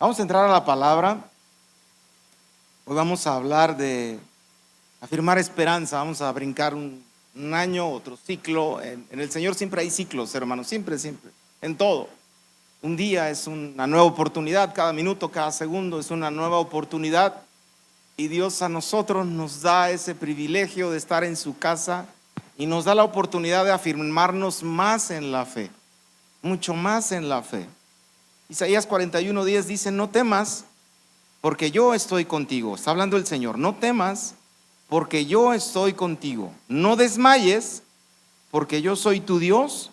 Vamos a entrar a la palabra. Hoy vamos a hablar de afirmar esperanza. Vamos a brincar un año, otro ciclo. En el Señor siempre hay ciclos, hermanos, siempre, en todo. Un día es una nueva oportunidad, cada minuto, cada segundo es una nueva oportunidad. Y Dios a nosotros nos da ese privilegio de estar en su casa y nos da la oportunidad de afirmarnos más en la fe, mucho más en la fe. Isaías 41:10 dice: no temas, porque yo estoy contigo. Está hablando el Señor. No temas, porque yo estoy contigo. No desmayes, porque yo soy tu Dios,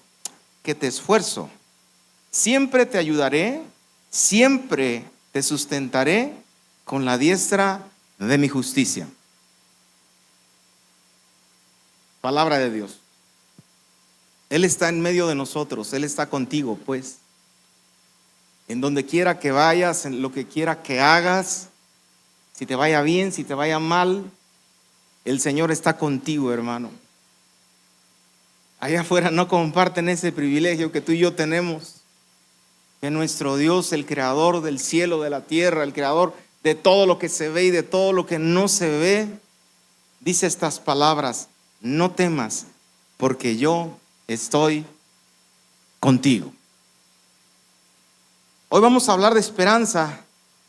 que te esfuerzo. Siempre te ayudaré, siempre te sustentaré con la diestra de mi justicia. Palabra de Dios. Él está en medio de nosotros, Él está contigo, pues. En donde quiera que vayas, en lo que quiera que hagas, si te vaya bien, si te vaya mal, el Señor está contigo, hermano. Allá afuera no comparten ese privilegio que tú y yo tenemos, que nuestro Dios, el creador del cielo, de la tierra, el creador de todo lo que se ve y de todo lo que no se ve, dice estas palabras: no temas, porque yo estoy contigo. Hoy vamos a hablar de esperanza,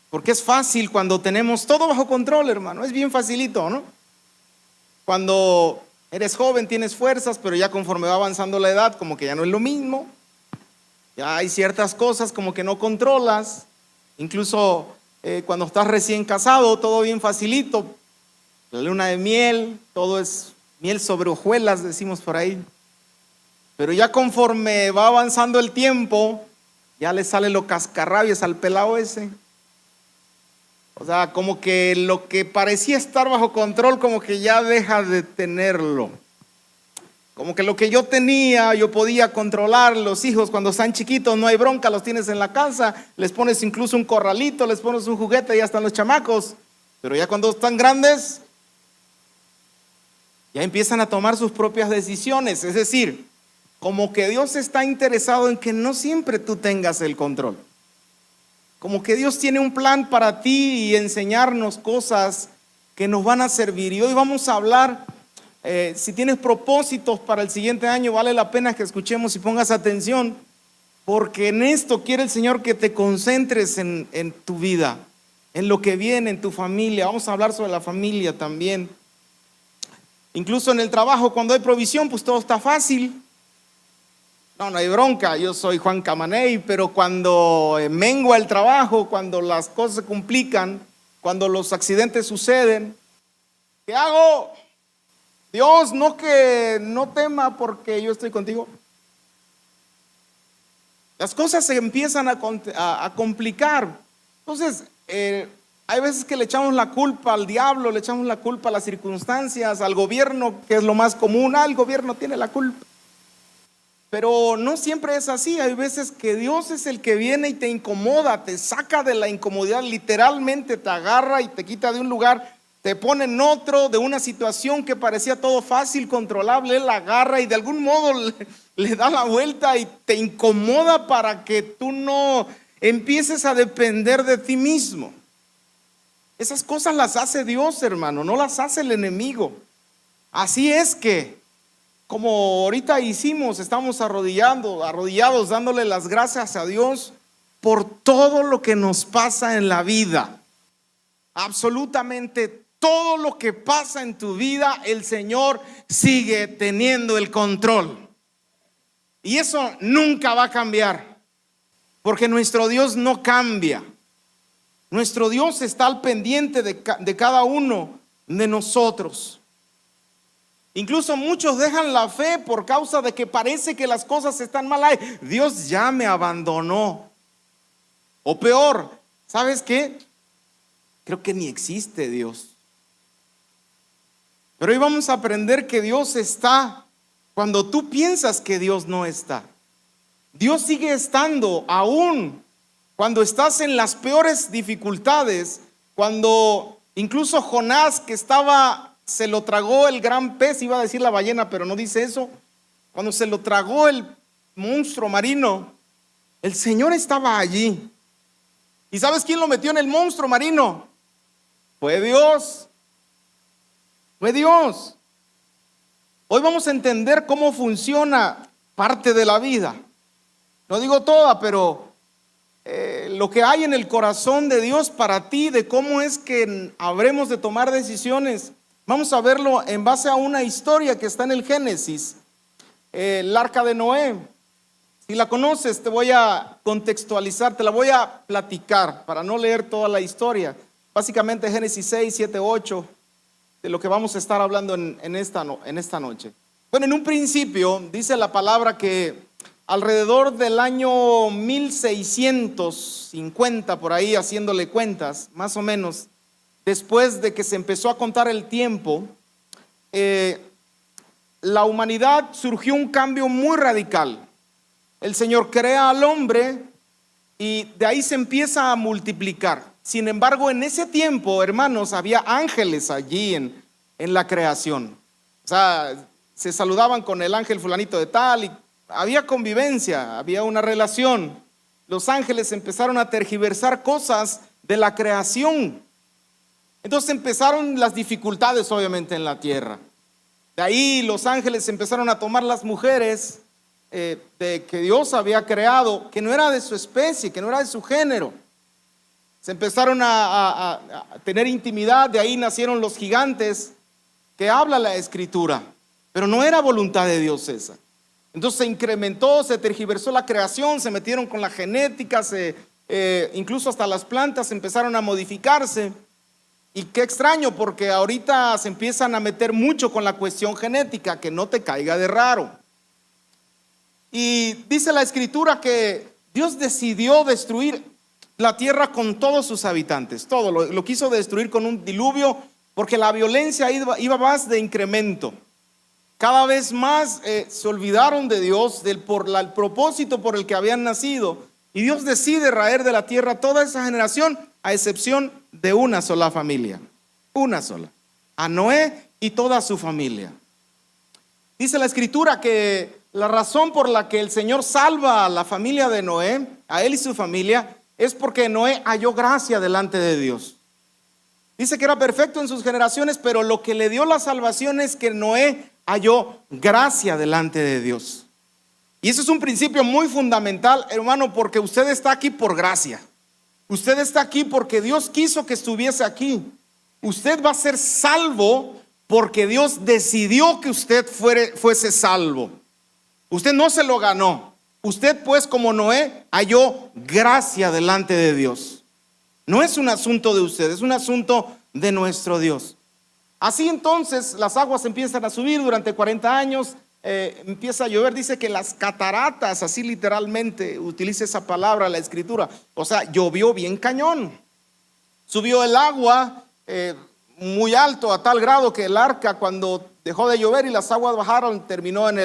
porque es fácil cuando tenemos todo bajo control, hermano. Es bien facilito, ¿no? Cuando eres joven tienes fuerzas, pero ya conforme va avanzando la edad, como que ya no es lo mismo. Ya hay ciertas cosas como que no controlas. Incluso cuando estás recién casado, todo bien facilito. La luna de miel, todo es miel sobre hojuelas, decimos por ahí. Pero ya conforme va avanzando el tiempo, ya le sale lo cascarrabias al pelado ese. O sea, como que lo que parecía estar bajo control, como que ya deja de tenerlo. Como que lo que yo tenía, yo podía controlar. Los hijos cuando están chiquitos no hay bronca, los tienes en la casa, les pones incluso un corralito, les pones un juguete y ya están los chamacos. Pero ya cuando están grandes, ya empiezan a tomar sus propias decisiones. Es decir, como que Dios está interesado en que no siempre tú tengas el control. Como que Dios tiene un plan para ti y enseñarnos cosas que nos van a servir. Y hoy vamos a hablar, si tienes propósitos para el siguiente año, vale la pena que escuchemos y pongas atención, porque en esto quiere el Señor que te concentres en tu vida, en lo que viene, en tu familia. Vamos a hablar sobre la familia también. Incluso en el trabajo, cuando hay provisión, pues todo está fácil. No hay bronca, yo soy Juan Camaney, pero cuando mengua el trabajo, cuando las cosas se complican, cuando los accidentes suceden, ¿qué hago? Dios, no que no tema porque yo estoy contigo. Las cosas se empiezan a complicar. Entonces, hay veces que le echamos la culpa al diablo, le echamos la culpa a las circunstancias, al gobierno, que es lo más común. El gobierno tiene la culpa. Pero no siempre es así. Hay veces que Dios es el que viene y te incomoda, te saca de la incomodidad, literalmente te agarra y te quita de un lugar, te pone en otro, de una situación que parecía todo fácil, controlable. Él la agarra y de algún modo le da la vuelta y te incomoda para que tú no empieces a depender de ti mismo. Esas cosas las hace Dios, hermano, no las hace el enemigo. Así es que, como ahorita hicimos, estamos arrodillados, dándole las gracias a Dios por todo lo que nos pasa en la vida. Absolutamente todo lo que pasa en tu vida, el Señor sigue teniendo el control. Y eso nunca va a cambiar, porque nuestro Dios no cambia. Nuestro Dios está al pendiente de cada uno de nosotros. Incluso muchos dejan la fe por causa de que parece que las cosas están mal. Ay, Dios ya me abandonó. O peor, ¿sabes qué? Creo que ni existe Dios. Pero hoy vamos a aprender que Dios está cuando tú piensas que Dios no está. Dios sigue estando aún cuando estás en las peores dificultades. Cuando incluso Jonás, que se lo tragó el gran pez, iba a decir la ballena, pero no dice eso. Cuando se lo tragó el monstruo marino, el Señor estaba allí. ¿Y sabes quién lo metió en el monstruo marino? Fue Dios. Fue Dios. Hoy vamos a entender cómo funciona parte de la vida. No digo toda, pero lo que hay en el corazón de Dios para ti, de cómo es que habremos de tomar decisiones. Vamos a verlo en base a una historia que está en el Génesis, el arca de Noé. Si la conoces, te voy a contextualizar, te la voy a platicar para no leer toda la historia. Básicamente Génesis 6, 7, 8, de lo que vamos a estar hablando en esta noche. Bueno, en un principio dice la palabra que alrededor del año 1650, por ahí haciéndole cuentas, más o menos, después de que se empezó a contar el tiempo, la humanidad surgió un cambio muy radical. El Señor crea al hombre y de ahí se empieza a multiplicar. Sin embargo, en ese tiempo, hermanos, había ángeles allí en la creación. O sea, se saludaban con el ángel fulanito de tal y había convivencia, había una relación. Los ángeles empezaron a tergiversar cosas de la creación. Entonces empezaron las dificultades, obviamente, en la tierra. De ahí los ángeles empezaron a tomar las mujeres de que Dios había creado, que no era de su especie, que no era de su género. Se empezaron a tener intimidad, de ahí nacieron los gigantes, que habla la Escritura, pero no era voluntad de Dios esa. Entonces se incrementó, se tergiversó la creación, se metieron con la genética, incluso hasta las plantas empezaron a modificarse. Y qué extraño, porque ahorita se empiezan a meter mucho con la cuestión genética, que no te caiga de raro. Y dice la Escritura que Dios decidió destruir la tierra con todos sus habitantes. Todo lo quiso destruir con un diluvio, porque la violencia iba más de incremento. Cada vez más se olvidaron de Dios, el propósito por el que habían nacido. Y Dios decide raer de la tierra toda esa generación, a excepción de una sola familia. Una sola. A Noé y toda su familia. Dice la Escritura que la razón por la que el Señor salva a la familia de Noé, a él y su familia, es porque Noé halló gracia delante de Dios. Dice que era perfecto en sus generaciones, pero lo que le dio la salvación es que Noé halló gracia delante de Dios. Y eso es un principio muy fundamental, hermano, porque usted está aquí por gracia. Usted está aquí porque Dios quiso que estuviese aquí. Usted va a ser salvo porque Dios decidió que usted fuese salvo. Usted no se lo ganó. Usted, pues, como Noé, halló gracia delante de Dios. No es un asunto de usted, es un asunto de nuestro Dios. Así entonces las aguas empiezan a subir durante 40 años, empieza a llover. Dice que las cataratas, así literalmente utiliza esa palabra la Escritura. O sea, llovió bien cañón. Subió el agua muy alto, a tal grado que el arca, cuando dejó de llover y las aguas bajaron, terminó en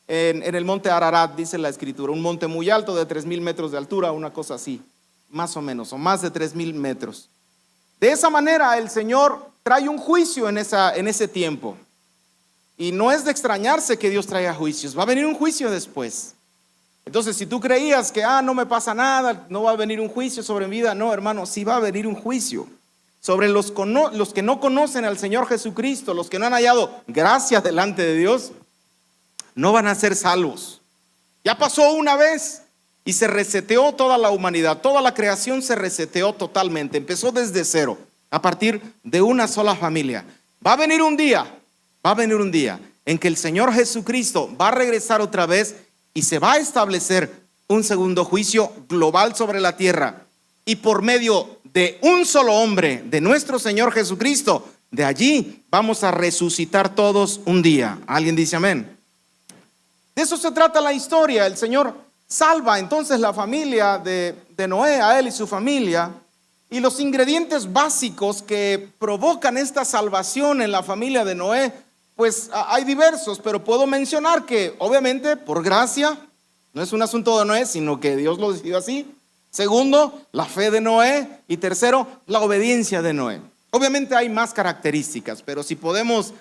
el monte Ararat, dice la Escritura. Un monte muy alto de 3,000 metros de altura, una cosa así, más o menos, o más de 3,000 metros. De esa manera el Señor trae un juicio en ese tiempo. Y no es de extrañarse que Dios traiga juicios. Va a venir un juicio después. Entonces, si tú creías que no me pasa nada, no va a venir un juicio sobre mi vida, no, hermano, sí va a venir un juicio sobre los que no conocen al Señor Jesucristo, los que no han hallado gracia delante de Dios, no van a ser salvos. Ya pasó una vez y se reseteó toda la humanidad, toda la creación se reseteó totalmente, empezó desde cero, a partir de una sola familia. Va a venir un día en que el Señor Jesucristo va a regresar otra vez y se va a establecer un segundo juicio global sobre la tierra. Y por medio de un solo hombre, de nuestro Señor Jesucristo, de allí vamos a resucitar todos un día. ¿Alguien dice amén? De eso se trata la historia. El Señor salva entonces la familia de Noé, a él y su familia. Y los ingredientes básicos que provocan esta salvación en la familia de Noé, pues hay diversos, pero puedo mencionar que obviamente por gracia, no es un asunto de Noé, sino que Dios lo decidió así. Segundo, la fe de Noé. Y tercero, la obediencia de Noé. Obviamente hay más características, pero si podemos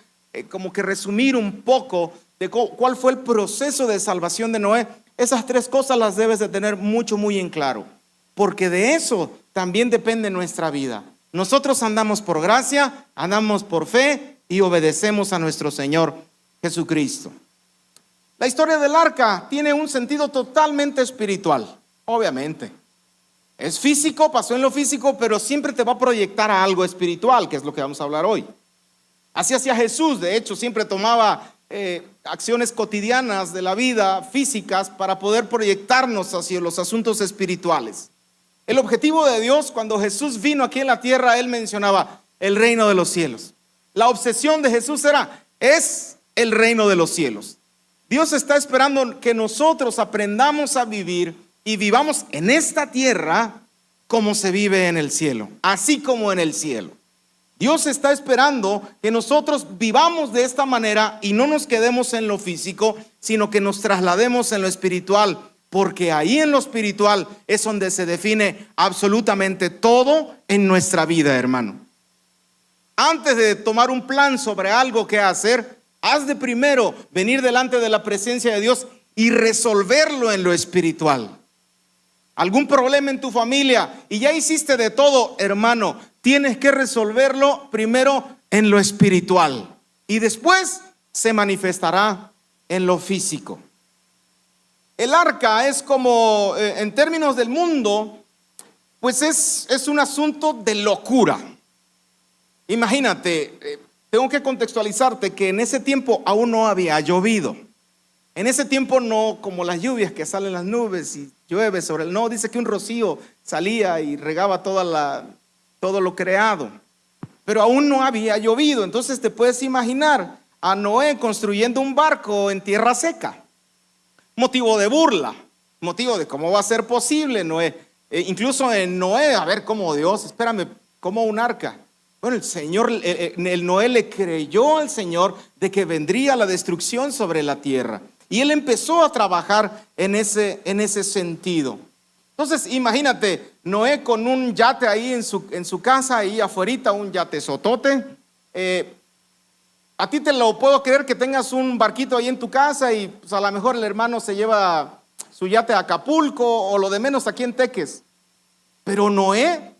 como que resumir un poco de cuál fue el proceso de salvación de Noé, esas tres cosas las debes de tener muy en claro, porque de eso también depende nuestra vida. Nosotros andamos por gracia, andamos por fe y obedecemos a nuestro Señor Jesucristo. La historia del arca tiene un sentido totalmente espiritual, obviamente. Es físico, pasó en lo físico, pero siempre te va a proyectar a algo espiritual, que es lo que vamos a hablar hoy. Así hacía Jesús, de hecho, siempre tomaba acciones cotidianas de la vida, físicas, para poder proyectarnos hacia los asuntos espirituales. El objetivo de Dios, cuando Jesús vino aquí en la tierra, Él mencionaba el reino de los cielos. La obsesión de Jesús es el reino de los cielos. Dios está esperando que nosotros aprendamos a vivir y vivamos en esta tierra como se vive en el cielo, así como en el cielo. Dios está esperando que nosotros vivamos de esta manera y no nos quedemos en lo físico, sino que nos traslademos en lo espiritual, porque ahí en lo espiritual es donde se define absolutamente todo en nuestra vida, hermano. Antes de tomar un plan sobre algo que hacer, has de primero venir delante de la presencia de Dios y resolverlo en lo espiritual. Algún problema en tu familia y ya hiciste de todo, hermano, tienes que resolverlo primero en lo espiritual y después se manifestará en lo físico. El arca es como, en términos del mundo, pues es un asunto de locura. Imagínate, tengo que contextualizarte que en ese tiempo aún no había llovido. En ese tiempo no como las lluvias que salen las nubes y llueve sobre el... No, dice que un rocío salía y regaba todo lo creado. Pero aún no había llovido. Entonces te puedes imaginar a Noé construyendo un barco en tierra seca. Motivo de burla, motivo de cómo va a ser posible Noé. Incluso en Noé, a ver, ¿cómo Dios? Espérame, ¿cómo un arca? Bueno, el Señor, el Noé le creyó al Señor de que vendría la destrucción sobre la tierra. Y él empezó a trabajar en ese sentido. Entonces, imagínate, Noé con un yate ahí en su casa, ahí afuerita, un yate sotote. A ti te lo puedo creer que tengas un barquito ahí en tu casa y pues, a lo mejor el hermano se lleva su yate a Acapulco o lo de menos aquí en Teques. Pero Noé,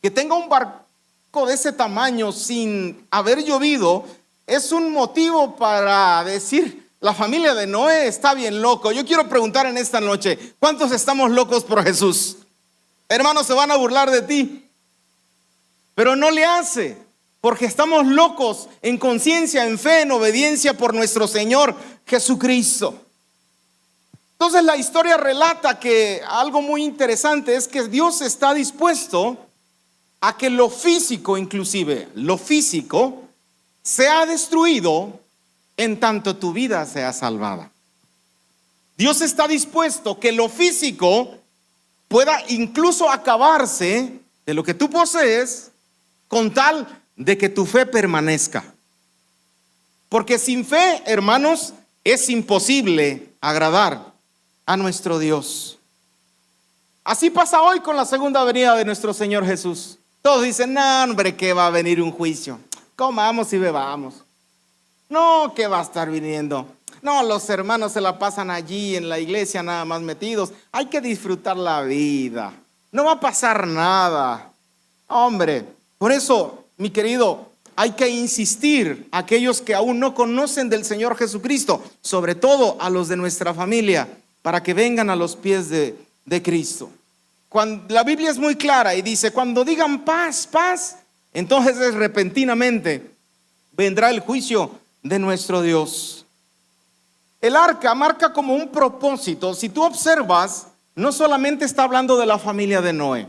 que tenga un barco de ese tamaño sin haber llovido, es un motivo para decir... La familia de Noé está bien loco. Yo quiero preguntar en esta noche, ¿cuántos estamos locos por Jesús? Hermanos, se van a burlar de ti, pero no le hace, porque estamos locos en conciencia, en fe, en obediencia por nuestro Señor Jesucristo. Entonces la historia relata que algo muy interesante es que Dios está dispuesto a que lo físico, inclusive lo físico, sea destruido en tanto tu vida sea salvada. Dios está dispuesto que lo físico pueda incluso acabarse de lo que tú posees con tal de que tu fe permanezca. Porque sin fe, hermanos, es imposible agradar a nuestro Dios. Así pasa hoy con la segunda venida de nuestro Señor Jesús. Todos dicen, no, hombre, que va a venir un juicio. Comamos y bebamos. No, que va a estar viniendo. No, los hermanos se la pasan allí en la iglesia nada más metidos. Hay que disfrutar la vida. No va a pasar nada. Hombre, por eso, mi querido, hay que insistir a aquellos que aún no conocen del Señor Jesucristo, sobre todo a los de nuestra familia, para que vengan a los pies de Cristo. Cuando, la Biblia es muy clara y dice, cuando digan paz, paz, entonces repentinamente vendrá el juicio de nuestro Dios. El arca marca como un propósito. Si tú observas, no solamente está hablando de la familia de Noé.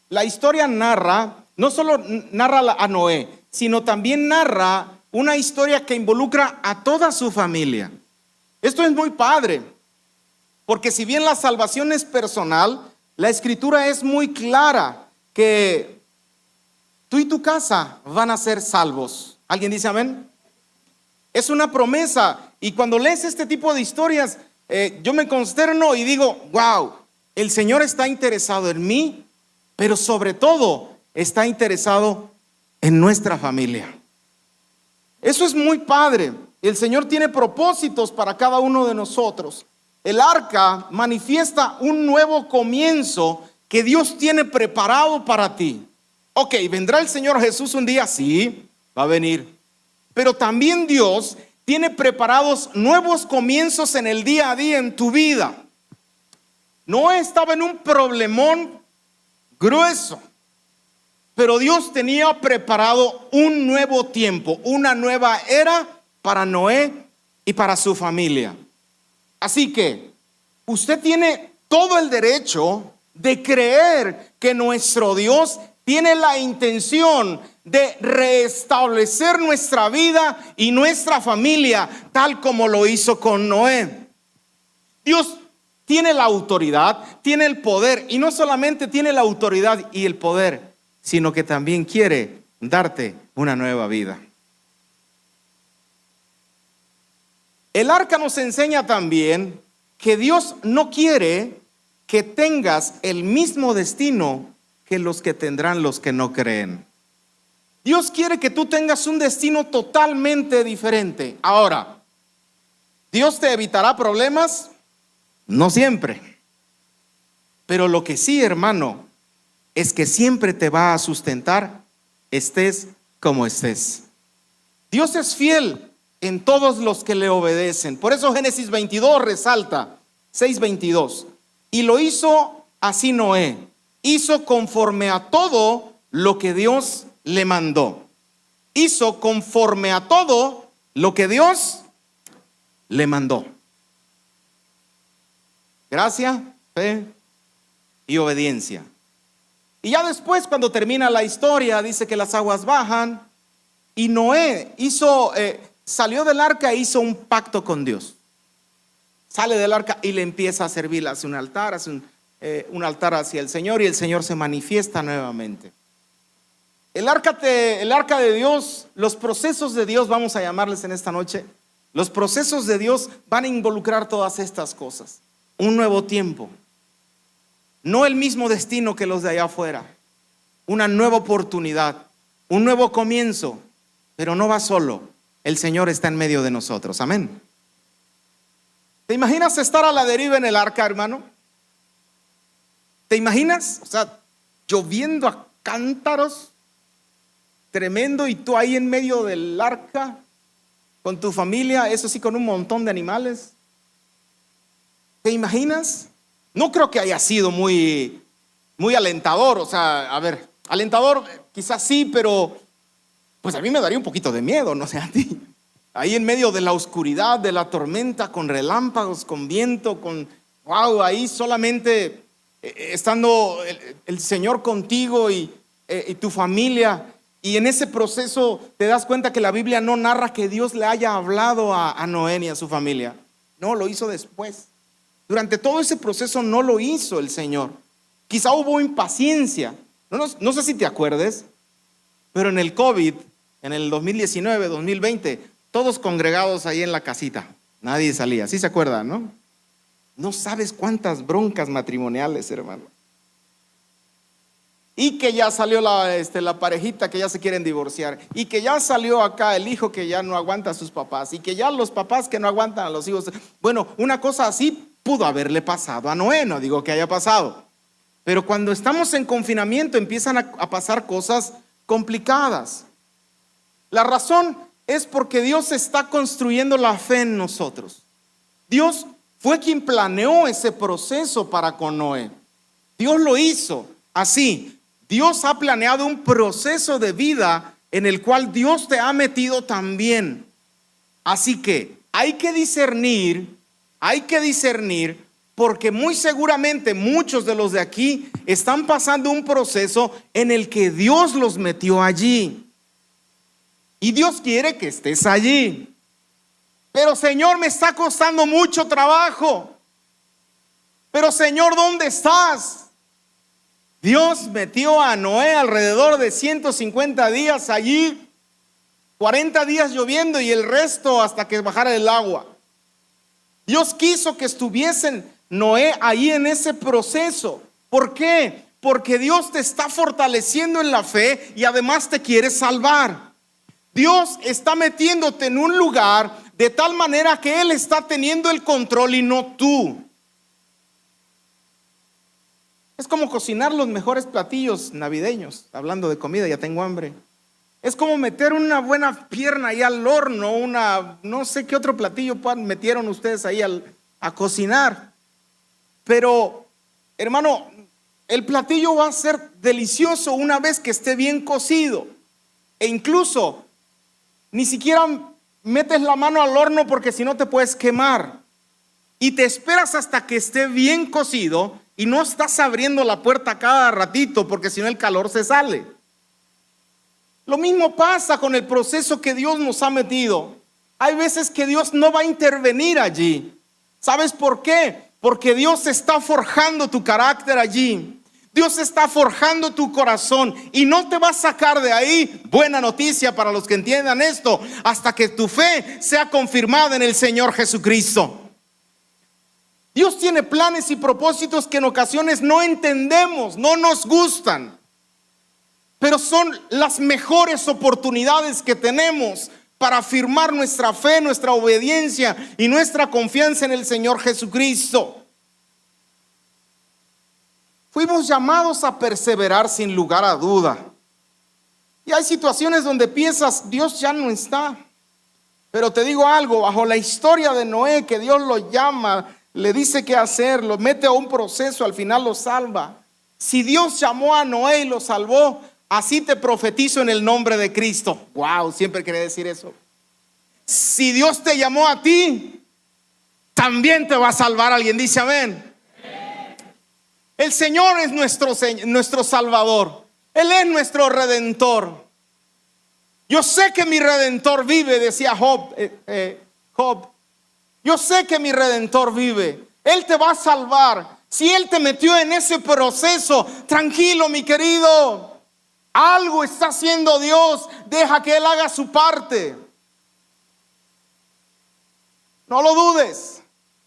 La historia narra, no solo narra a Noé, sino también narra una historia que involucra a toda su familia. Esto es muy padre, porque si bien la salvación es personal, la escritura es muy clara que tú y tu casa van a ser salvos. ¿Alguien dice amén? Es una promesa, y cuando lees este tipo de historias, yo me consterno y digo, wow, el Señor está interesado en mí, pero sobre todo está interesado en nuestra familia. Eso es muy padre. El Señor tiene propósitos para cada uno de nosotros. El arca manifiesta un nuevo comienzo que Dios tiene preparado para ti. Ok, ¿vendrá el Señor Jesús un día? Sí, va a venir. Pero también Dios tiene preparados nuevos comienzos en el día a día en tu vida. Noé estaba en un problemón grueso, pero Dios tenía preparado un nuevo tiempo, una nueva era para Noé y para su familia. Así que usted tiene todo el derecho de creer que nuestro Dios tiene la intención de restablecer nuestra vida y nuestra familia tal como lo hizo con Noé. Dios tiene la autoridad, tiene el poder, y no solamente tiene la autoridad y el poder, sino que también quiere darte una nueva vida. El arca nos enseña también que Dios no quiere que tengas el mismo destino que los que tendrán los que no creen. Dios quiere que tú tengas un destino totalmente diferente. Ahora, ¿Dios te evitará problemas? No siempre. Pero lo que sí, hermano, es que siempre te va a sustentar, estés como estés. Dios es fiel en todos los que le obedecen. Por eso Génesis 22 resalta, 6:22. Y lo hizo así Noé. Hizo conforme a todo lo que Dios le mandó. Hizo conforme a todo lo que Dios le mandó. Gracia, fe y obediencia. Y ya después, cuando termina la historia, dice que las aguas bajan y Noé salió del arca e hizo un pacto con Dios. Sale del arca y le empieza a servir, hace un altar, un altar hacia el Señor, y el Señor se manifiesta nuevamente. El arca de Dios, los procesos de Dios, vamos a llamarles en esta noche, los procesos de Dios van a involucrar todas estas cosas. Un nuevo tiempo, no el mismo destino que los de allá afuera, una nueva oportunidad, un nuevo comienzo, pero no va solo, el Señor está en medio de nosotros, amén. ¿Te imaginas estar a la deriva en el arca, hermano? ¿Te imaginas? O sea, lloviendo a cántaros, tremendo, y tú ahí en medio del arca, con tu familia, eso sí, con un montón de animales. ¿Te imaginas? No creo que haya sido muy alentador. O sea, a ver, alentador quizás sí, pero pues a mí me daría un poquito de miedo, no sé a ti. Ahí en medio de la oscuridad, de la tormenta, con relámpagos, con viento, ahí solamente estando el Señor contigo y tu familia. Y en ese proceso te das cuenta que la Biblia no narra que Dios le haya hablado a Noé ni a su familia. No, lo hizo después. Durante todo ese proceso no lo hizo el Señor. Quizá hubo impaciencia. No sé si te acuerdes, pero en el COVID, en el 2019, 2020, todos congregados ahí en la casita. Nadie salía. ¿Sí se acuerdan, no? No sabes cuántas broncas matrimoniales, hermano. Y que ya salió la parejita que ya se quieren divorciar. Y que ya salió acá el hijo que ya no aguanta a sus papás. Y que ya los papás que no aguantan a los hijos. Bueno, una cosa así pudo haberle pasado a Noé, no digo que haya pasado. Pero cuando estamos en confinamiento empiezan a pasar cosas complicadas. La razón es porque Dios está construyendo la fe en nosotros. Dios fue quien planeó ese proceso para con Noé. Dios lo hizo así. Dios ha planeado un proceso de vida en el cual Dios te ha metido también. Así que hay que discernir, porque muy seguramente muchos de los de aquí están pasando un proceso en el que Dios los metió allí. Y Dios quiere que estés allí. Pero Señor, me está costando mucho trabajo. Pero Señor, ¿dónde estás? Dios metió a Noé alrededor de 150 días allí, 40 días lloviendo y el resto hasta que bajara el agua. Dios quiso que estuviesen Noé ahí en ese proceso. ¿Por qué? Porque Dios te está fortaleciendo en la fe y además te quiere salvar. Dios está metiéndote en un lugar de tal manera que Él está teniendo el control y no tú. Es como cocinar los mejores platillos navideños. Hablando de comida, ya tengo hambre. Es como meter una buena pierna ahí al horno, no sé qué otro platillo metieron ustedes ahí a cocinar. Pero, hermano, el platillo va a ser delicioso una vez que esté bien cocido. E incluso, ni siquiera metes la mano al horno porque si no te puedes quemar. Y te esperas hasta que esté bien cocido y no estás abriendo la puerta cada ratito porque si no el calor se sale. Lo mismo pasa con el proceso que Dios nos ha metido. Hay veces que Dios no va a intervenir allí. ¿Sabes por qué? Porque Dios está forjando tu carácter allí. Dios está forjando tu corazón y no te va a sacar de ahí. Buena noticia para los que entiendan esto, hasta que tu fe sea confirmada en el Señor Jesucristo. Dios tiene planes y propósitos que en ocasiones no entendemos, no nos gustan, pero son las mejores oportunidades que tenemos para afirmar nuestra fe, nuestra obediencia y nuestra confianza en el Señor Jesucristo. Fuimos llamados a perseverar sin lugar a duda. Y hay situaciones donde piensas, Dios ya no está. Pero te digo algo, bajo la historia de Noé, que Dios lo llama, le dice qué hacer, lo mete a un proceso, al final lo salva. Si Dios llamó a Noé y lo salvó, así te profetizo en el nombre de Cristo. Wow, siempre quería decir eso. Si Dios te llamó a ti, también te va a salvar. Alguien dice amén. El Señor es nuestro Salvador. Él es nuestro Redentor. Yo sé que mi Redentor vive, decía Job. Yo sé que mi Redentor vive. Él te va a salvar. Si Él te metió en ese proceso, tranquilo, mi querido. Algo está haciendo Dios. Deja que Él haga su parte. No lo dudes.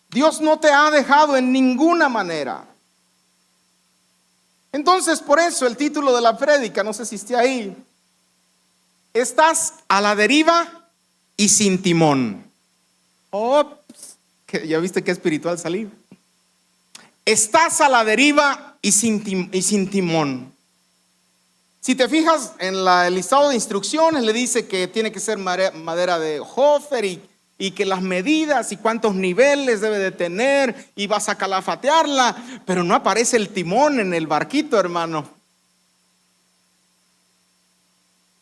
Dios no te ha dejado en ninguna manera. Entonces, por eso el título de la prédica, no sé si esté ahí. Estás a la deriva y sin timón. Ops, ya viste qué espiritual salí. Estás a la deriva y sin timón. Si te fijas en el listado de instrucciones, le dice que tiene que ser madera de Hofer y que las medidas y cuántos niveles debe de tener y vas a calafatearla, pero no aparece el timón en el barquito, hermano.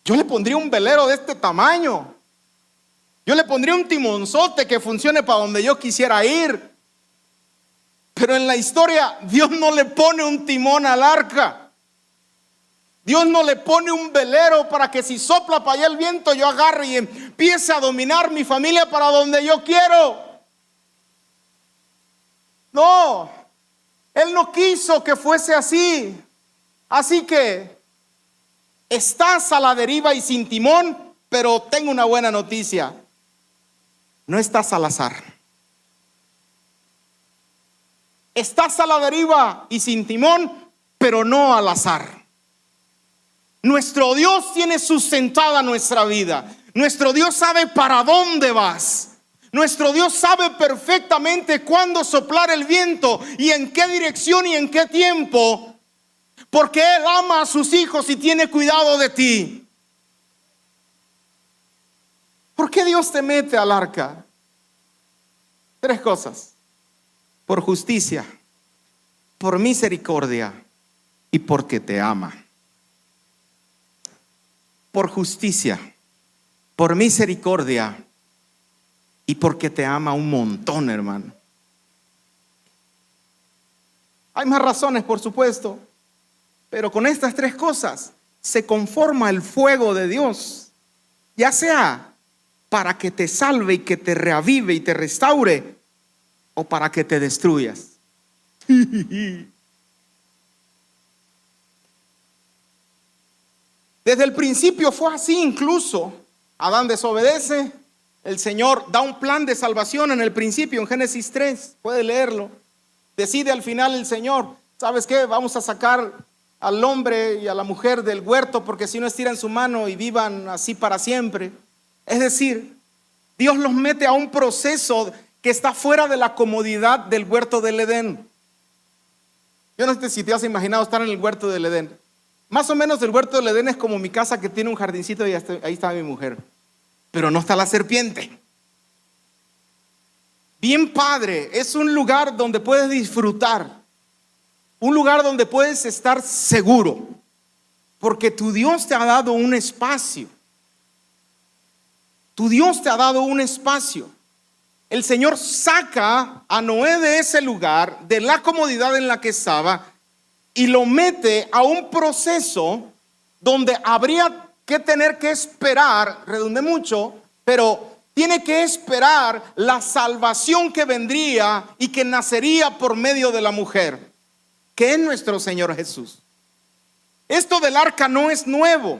Yo le pondría un velero de este tamaño. Yo le pondría un timonzote que funcione para donde yo quisiera ir. Pero en la historia Dios no le pone un timón al arca. Dios no le pone un velero para que si sopla para allá el viento yo agarre y empiece a dominar mi familia para donde yo quiero. No, Él no quiso que fuese así. Así que estás a la deriva y sin timón, pero tengo una buena noticia. No estás al azar. Estás a la deriva y sin timón, pero no al azar. Nuestro Dios tiene sustentada nuestra vida. Nuestro Dios sabe para dónde vas. Nuestro Dios sabe perfectamente cuándo soplar el viento y en qué dirección y en qué tiempo. Porque Él ama a sus hijos y tiene cuidado de ti. ¿Por qué Dios te mete al arca? 3 cosas. Por justicia, por misericordia y porque te ama. Por justicia, por misericordia y porque te ama un montón, hermano. Hay más razones, por supuesto, pero con estas 3 cosas se conforma el fuego de Dios, ya sea para que te salve y que te reavive y te restaure, o para que te destruyas. Desde el principio fue así. Incluso Adán desobedece, el Señor da un plan de salvación en el principio, en Génesis 3, puede leerlo. Decide al final el Señor, ¿sabes qué? Vamos a sacar al hombre y a la mujer del huerto, porque si no estiran su mano y vivan así para siempre. Es decir, Dios los mete a un proceso que está fuera de la comodidad del huerto del Edén. Yo no sé si te has imaginado estar en el huerto del Edén. Más o menos el huerto del Edén es como mi casa, que tiene un jardincito y ahí está mi mujer. Pero no está la serpiente. Bien padre, es un lugar donde puedes disfrutar. Un lugar donde puedes estar seguro. Porque tu Dios te ha dado un espacio. Tu Dios te ha dado un espacio. El Señor saca a Noé de ese lugar, de la comodidad en la que estaba, y lo mete a un proceso donde habría que tener que esperar, redundé mucho, pero tiene que esperar la salvación que vendría y que nacería por medio de la mujer, que es nuestro Señor Jesús. Esto del arca no es nuevo.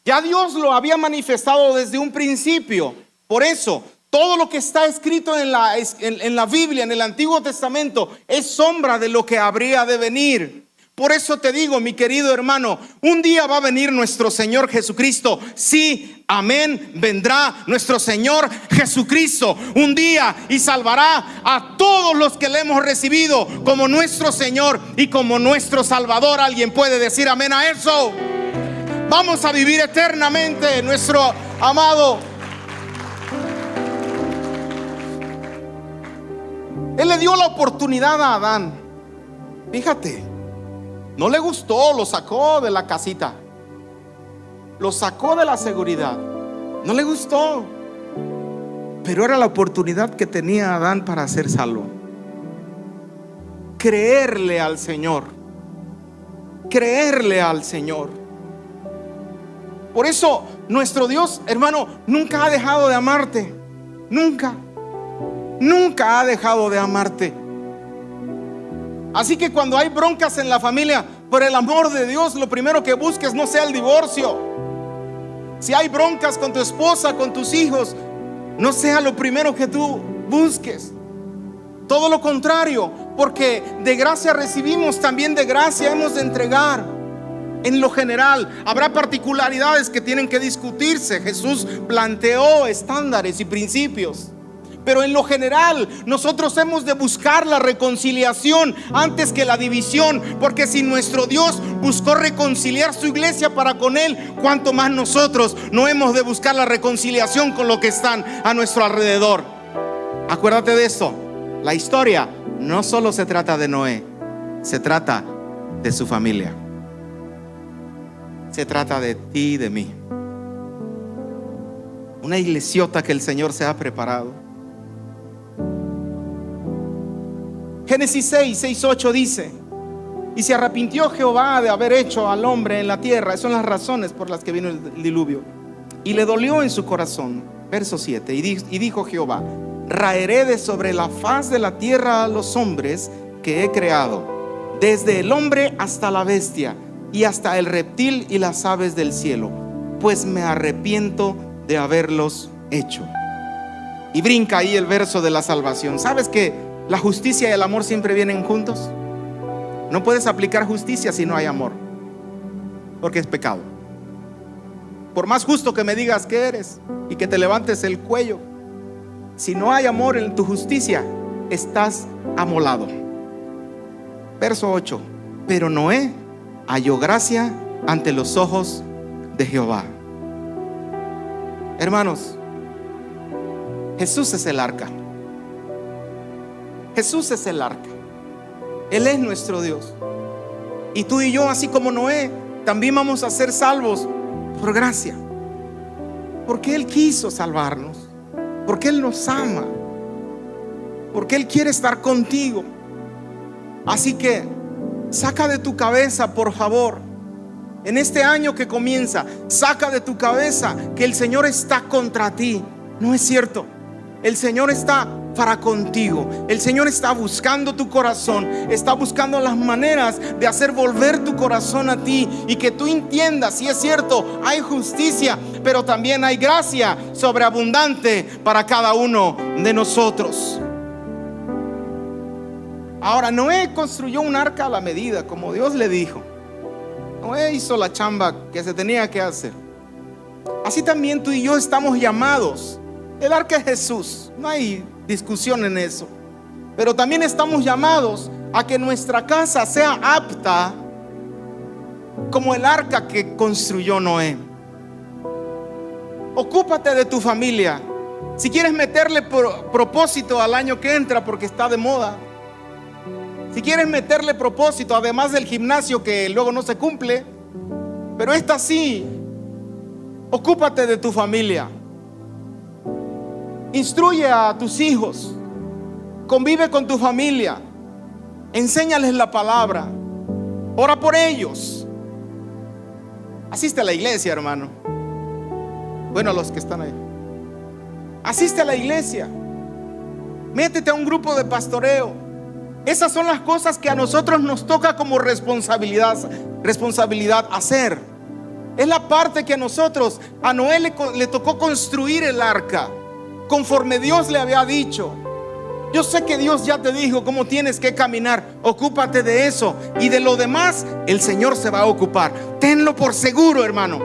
Ya Dios lo había manifestado desde un principio. Por eso, todo lo que está escrito en la Biblia, en el Antiguo Testamento, es sombra de lo que habría de venir. Por eso te digo, mi querido hermano, un día va a venir nuestro Señor Jesucristo. Sí, amén, vendrá nuestro Señor Jesucristo un día y salvará a todos los que le hemos recibido como nuestro Señor y como nuestro Salvador. ¿Alguien puede decir amén a eso? Vamos a vivir eternamente, nuestro amado. Él le dio la oportunidad a Adán. Fíjate, no le gustó, lo sacó de la casita, lo sacó de la seguridad. No le gustó, pero era la oportunidad que tenía Adán para ser salvo. Creerle al Señor. Creerle al Señor. Por eso nuestro Dios, hermano, nunca ha dejado de amarte. Nunca. Nunca ha dejado de amarte. Así que cuando hay broncas en la familia, por el amor de Dios, lo primero que busques no sea el divorcio. Si hay broncas con tu esposa, con tus hijos, no sea lo primero que tú busques. Todo lo contrario, porque de gracia recibimos, también de gracia hemos de entregar. En lo general, habrá particularidades que tienen que discutirse. Jesús planteó estándares y principios. Pero en lo general, nosotros hemos de buscar la reconciliación antes que la división. Porque si nuestro Dios buscó reconciliar su iglesia para con Él, ¿cuánto más nosotros no hemos de buscar la reconciliación con los que están a nuestro alrededor? Acuérdate de esto. La historia no solo se trata de Noé, se trata de su familia. Se trata de ti y de mí. Una iglesiota que el Señor se ha preparado. Génesis 6:8 dice: y se arrepintió Jehová de haber hecho al hombre en la tierra. Esas son las razones por las que vino el diluvio. Y le dolió en su corazón. Verso 7. Y dijo Jehová: raeré de sobre la faz de la tierra a los hombres que he creado, desde el hombre hasta la bestia, y hasta el reptil y las aves del cielo, pues me arrepiento de haberlos hecho. Y brinca ahí el verso de la salvación. ¿Sabes que la justicia y el amor siempre vienen juntos? No puedes aplicar justicia si no hay amor, porque es pecado. Por más justo que me digas que eres y que te levantes el cuello, si no hay amor en tu justicia, estás amolado. Verso 8. Pero Noé halló gracia ante los ojos de Jehová. Hermanos, Jesús es el arca. Jesús es el arca. Él es nuestro Dios. Y tú y yo, así como Noé, también vamos a ser salvos por gracia. Porque Él quiso salvarnos. Porque Él nos ama. Porque Él quiere estar contigo. Así que saca de tu cabeza, por favor, en este año que comienza, saca de tu cabeza que el Señor está contra ti. No es cierto. El Señor está para contigo. El Señor está buscando tu corazón, está buscando las maneras de hacer volver tu corazón a ti, y que tú entiendas, si es cierto, hay justicia, pero también hay gracia sobreabundante para cada uno de nosotros. Ahora, Noé construyó un arca a la medida, como Dios le dijo. Noé hizo la chamba que se tenía que hacer. Así también tú y yo estamos llamados. El arca es Jesús, no hay discusión en eso. Pero también estamos llamados a que nuestra casa sea apta como el arca que construyó Noé. Ocúpate de tu familia. Si quieres meterle propósito al año que entra porque está de moda, si quieres meterle propósito además del gimnasio que luego no se cumple, pero esta sí, ocúpate de tu familia. Instruye a tus hijos, convive con tu familia, enséñales la palabra, ora por ellos. Asiste a la iglesia, hermano. Bueno, a los que están ahí, asiste a la iglesia, métete a un grupo de pastoreo. Esas son las cosas que a nosotros nos toca como responsabilidad hacer. Es la parte que a Noé le tocó construir el arca conforme Dios le había dicho. Yo sé que Dios ya te dijo cómo tienes que caminar. Ocúpate de eso, y de lo demás el Señor se va a ocupar. Tenlo por seguro, hermano.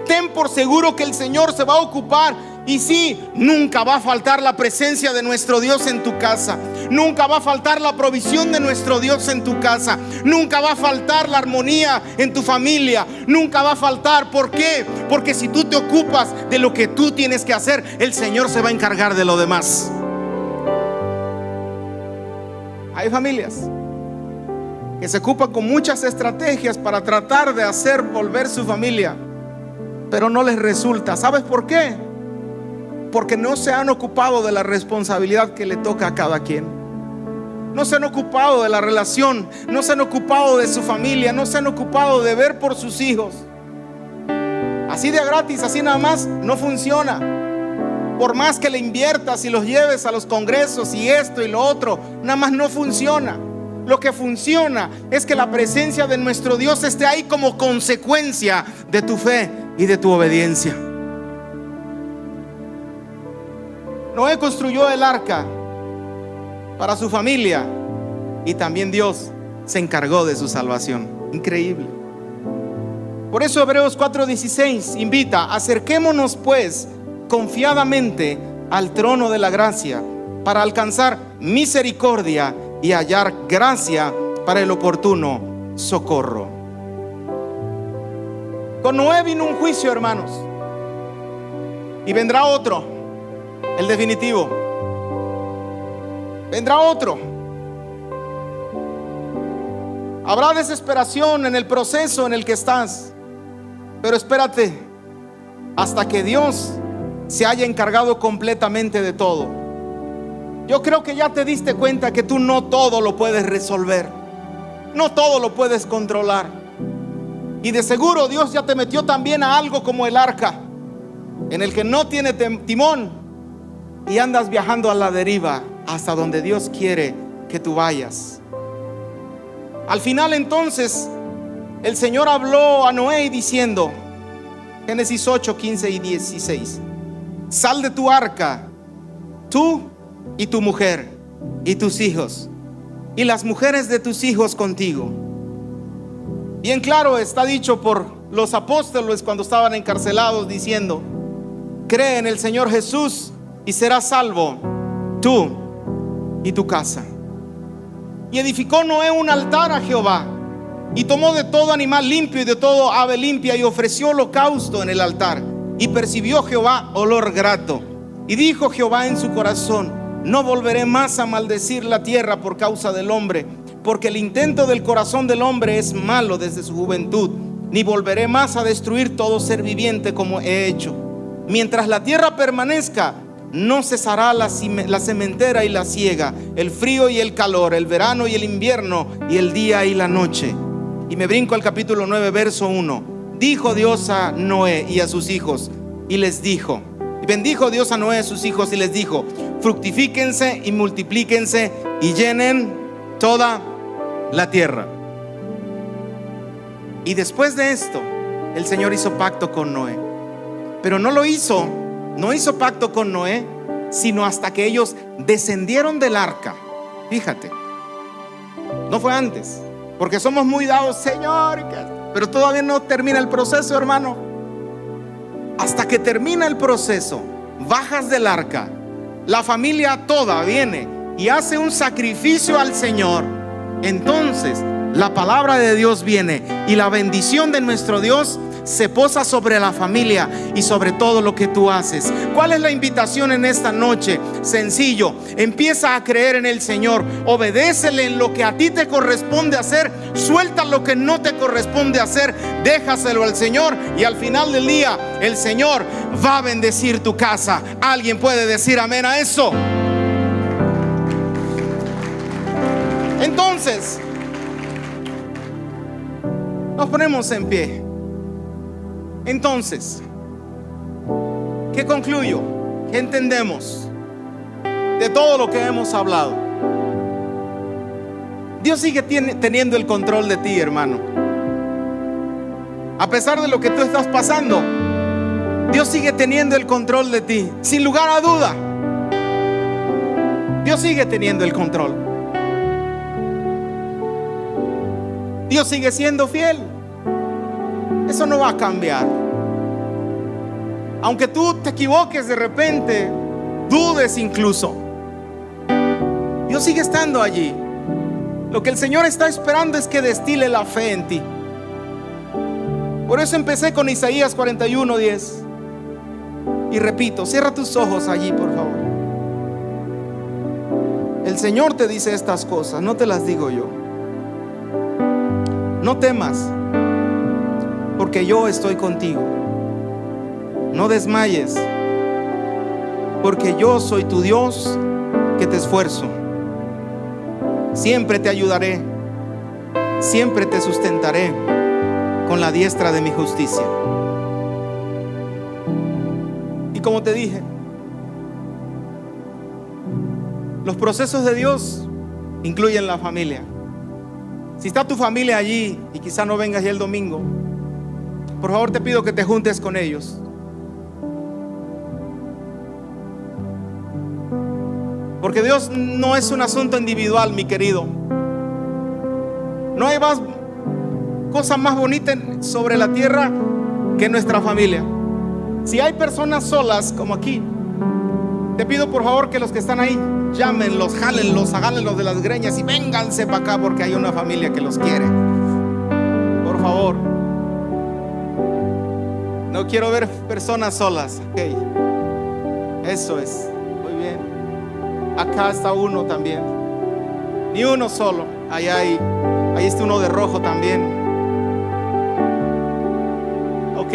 Ten por seguro que el Señor se va a ocupar. Y sí, nunca va a faltar la presencia de nuestro Dios en tu casa. Nunca va a faltar la provisión de nuestro Dios en tu casa. Nunca va a faltar la armonía en tu familia. Nunca va a faltar. ¿Por qué? Porque si tú te ocupas de lo que tú tienes que hacer, el Señor se va a encargar de lo demás. Hay familias que se ocupan con muchas estrategias para tratar de hacer volver su familia, pero no les resulta. ¿Sabes por qué? Porque no se han ocupado de la responsabilidad que le toca a cada quien. No se han ocupado de la relación, no se han ocupado de su familia, no se han ocupado de ver por sus hijos. Así de gratis, así nada más, no funciona. Por más que le inviertas y los lleves a los congresos y esto y lo otro, nada más no funciona. Lo que funciona es que la presencia de nuestro Dios esté ahí como consecuencia de tu fe y de tu obediencia. Noé construyó el arca para su familia, y también Dios se encargó de su salvación. Increíble. Por eso Hebreos 4:16 invita: acerquémonos pues confiadamente al trono de la gracia para alcanzar misericordia y hallar gracia para el oportuno socorro. Con Noé vino un juicio, hermanos, y vendrá otro, el definitivo. Vendrá otro. Habrá desesperación en el proceso en el que estás, pero espérate hasta que Dios se haya encargado completamente de todo. Yo creo que ya te diste cuenta que tú no todo lo puedes resolver, no todo lo puedes controlar, y de seguro Dios ya te metió también a algo como el arca, en el que no tiene timón y andas viajando a la deriva hasta donde Dios quiere que tú vayas. Al final entonces el Señor habló a Noé diciendo, Génesis 8, 15 y 16: sal de tu arca, tú y tu mujer y tus hijos y las mujeres de tus hijos contigo. Bien claro está dicho por los apóstoles cuando estaban encarcelados, diciendo: cree en el Señor Jesús y serás salvo tú y tu casa. Y edificó Noé un altar a Jehová, y tomó de todo animal limpio y de todo ave limpia, y ofreció holocausto en el altar. Y percibió Jehová olor grato. Y dijo Jehová en su corazón: no volveré más a maldecir la tierra por causa del hombre, porque el intento del corazón del hombre es malo desde su juventud. Ni volveré más a destruir todo ser viviente como he hecho. Mientras la tierra permanezca, no cesará la sementera y la siega, el frío y el calor, el verano y el invierno, y el día y la noche. Y me brinco al capítulo 9, verso 1. Dijo Dios a Noé y a sus hijos, y les dijo, y bendijo Dios a Noé y a sus hijos, y les dijo: fructifíquense y multiplíquense y llenen toda la tierra. Y después de esto, el Señor hizo pacto con Noé. Pero no hizo pacto con Noé, sino hasta que ellos descendieron del arca. Fíjate, no fue antes, porque somos muy dados, Señor, pero todavía no termina el proceso, hermano. Hasta que termina el proceso, bajas del arca, la familia toda viene y hace un sacrificio al Señor, entonces la palabra de Dios viene y la bendición de nuestro Dios se posa sobre la familia y sobre todo lo que tú haces. ¿Cuál es la invitación en esta noche? Sencillo: empieza a creer en el Señor, obedécele en lo que a ti te corresponde hacer, suelta lo que no te corresponde hacer, déjaselo al Señor, y al final del día el Señor va a bendecir tu casa. ¿Alguien puede decir amén a eso? Entonces, nos ponemos en pie. Entonces, ¿qué concluyo? ¿Qué entendemos de todo lo que hemos hablado? Dios sigue teniendo el control de ti, hermano. A pesar de lo que tú estás pasando, Dios sigue teniendo el control de ti, sin lugar a duda. Dios sigue teniendo el control. Dios sigue siendo fiel. Eso no va a cambiar. Aunque tú te equivoques de repente, dudes incluso, Dios sigue estando allí. Lo que el Señor está esperando es que destile la fe en ti. Por eso empecé con Isaías 41:10. Y repito, cierra tus ojos allí, por favor. El Señor te dice estas cosas, no te las digo yo. No temas, porque yo estoy contigo. No desmayes, porque yo soy tu Dios que te esfuerzo. Siempre te ayudaré, siempre te sustentaré con la diestra de mi justicia. Y como te dije, los procesos de Dios incluyen la familia. Si está tu familia allí y quizá no vengas ya el domingo, por favor te pido que te juntes con ellos. Porque Dios no es un asunto individual, mi querido. No hay cosa más bonita sobre la tierra que nuestra familia. Si hay personas solas como aquí, te pido por favor que los que están ahí, llámenlos, jálenlos, agánenlos de las greñas y vénganse para acá, porque hay una familia que los quiere. Por favor. No quiero ver personas solas. Okay. Eso es. Muy bien. Acá está uno también. Ni uno solo. Ahí está uno de rojo también. Ok.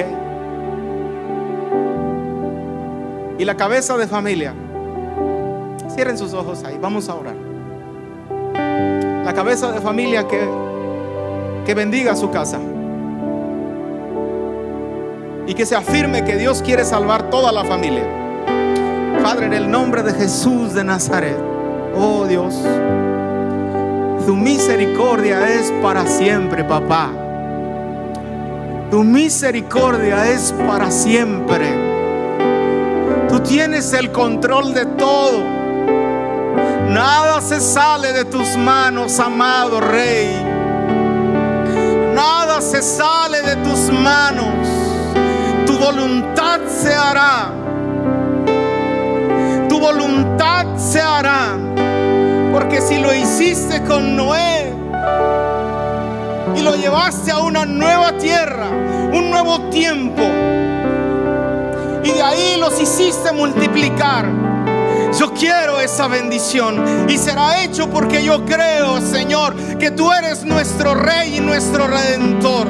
Y la cabeza de familia. Cierren sus ojos ahí. Vamos a orar. La cabeza de familia que bendiga su casa. Y que se afirme que Dios quiere salvar toda la familia. Padre, en el nombre de Jesús de Nazaret, oh Dios, tu misericordia es para siempre, papá. Tu misericordia es para siempre. Tú tienes el control de todo. Nada se sale de tus manos, amado Rey. Nada se sale de tus manos. Tu voluntad se hará. Tu voluntad se hará. Porque si lo hiciste con Noé y lo llevaste a una nueva tierra, un nuevo tiempo, y de ahí los hiciste multiplicar, yo quiero esa bendición. Y será hecho porque yo creo, Señor, que tú eres nuestro Rey y nuestro Redentor.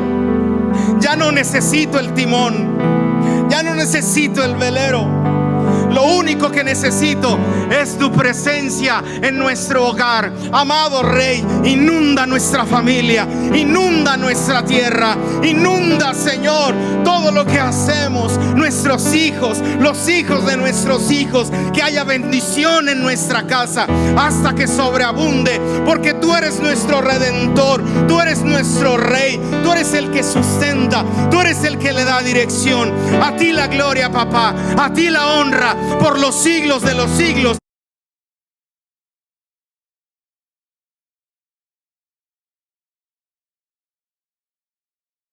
Ya no necesito el timón, ya no necesito el velero. Lo único que necesito es tu presencia en nuestro hogar. Amado Rey, inunda nuestra familia, inunda nuestra tierra, inunda, Señor, todo lo que hacemos, nuestros hijos, los hijos de nuestros hijos. Que haya bendición en nuestra casa hasta que sobreabunde, porque tú eres nuestro Redentor, tú eres nuestro Rey, tú eres el que sustenta, tú eres el que le da dirección. A ti la gloria, papá, a ti la honra por los siglos de los siglos.